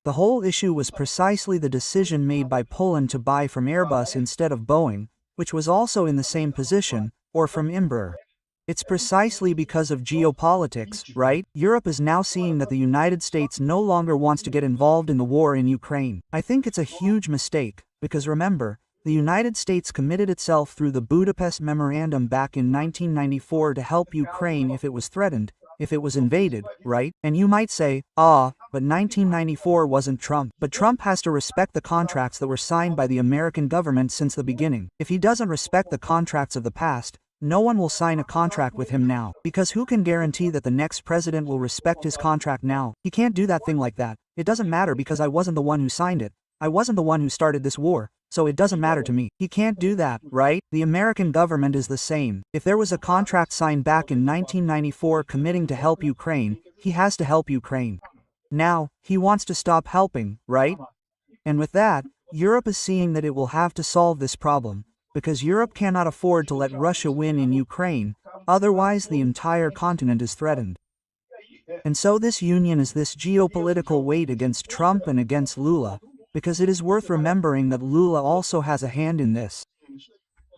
The whole issue was precisely the decision made by Poland to buy from Airbus instead of Boeing, which was also in the same position, or from EMBRAER. It's precisely because of geopolitics, right? Europe is now seeing that the United States no longer wants to get involved in the war in Ukraine. I think it's a huge mistake, because remember, the United States committed itself through the Budapest Memorandum back in 1994 to help Ukraine if it was threatened, if it was invaded, right? And you might say, but 1994 wasn't Trump. But Trump has to respect the contracts that were signed by the American government since the beginning. If he doesn't respect the contracts of the past, no one will sign a contract with him now. Because who can guarantee that the next president will respect his contract now? He can't do that thing like that. It doesn't matter because I wasn't the one who signed it. I wasn't the one who started this war. So it doesn't matter to me. He can't do that, right? The American government is the same. If there was a contract signed back in 1994 committing to help Ukraine, he has to help Ukraine. Now, he wants to stop helping, right? And with that, Europe is seeing that it will have to solve this problem, because Europe cannot afford to let Russia win in Ukraine, otherwise the entire continent is threatened. And so this union is this geopolitical weight against Trump and against Lula, because it is worth remembering that Lula also has a hand in this.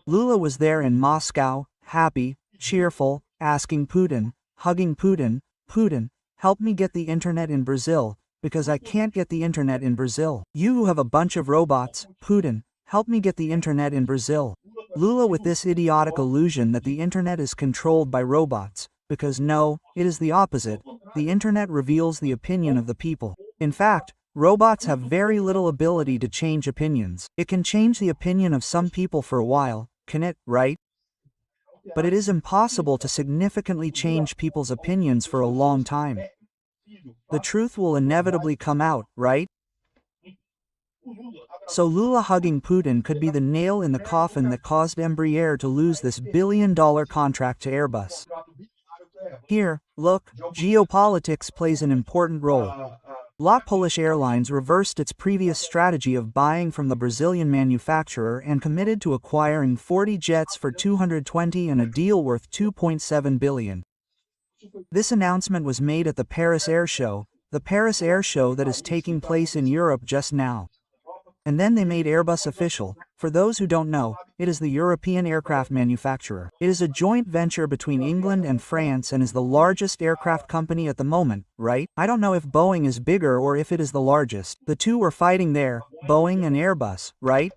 Lula was there in Moscow, happy, cheerful, asking Putin, hugging Putin, "Putin, help me get the internet in Brazil, because I can't get the internet in Brazil. You who have a bunch of robots, Putin, help me get the internet in Brazil." Lula with this idiotic illusion that the internet is controlled by robots, because no, it is the opposite. The internet reveals the opinion of the people. In fact, robots have very little ability to change opinions. It can change the opinion of some people for a while, can it, right? But it is impossible to significantly change people's opinions for a long time. The truth will inevitably come out, right? So Lula hugging Putin could be the nail in the coffin that caused EMBRAER to lose this billion-dollar contract to Airbus. Here, look, geopolitics plays an important role. Polish Airlines reversed its previous strategy of buying from the Brazilian manufacturer and committed to acquiring 40 jets for 220 and a deal worth $2.7 billion. This announcement was made at the Paris Air Show, the Paris Air Show that is taking place in Europe just now. And then they made Airbus official. For those who don't know, it is the European aircraft manufacturer. It is a joint venture between England and France and is the largest aircraft company at the moment, right? I don't know if Boeing is bigger or if it is the largest. The two were fighting there, Boeing and Airbus, right?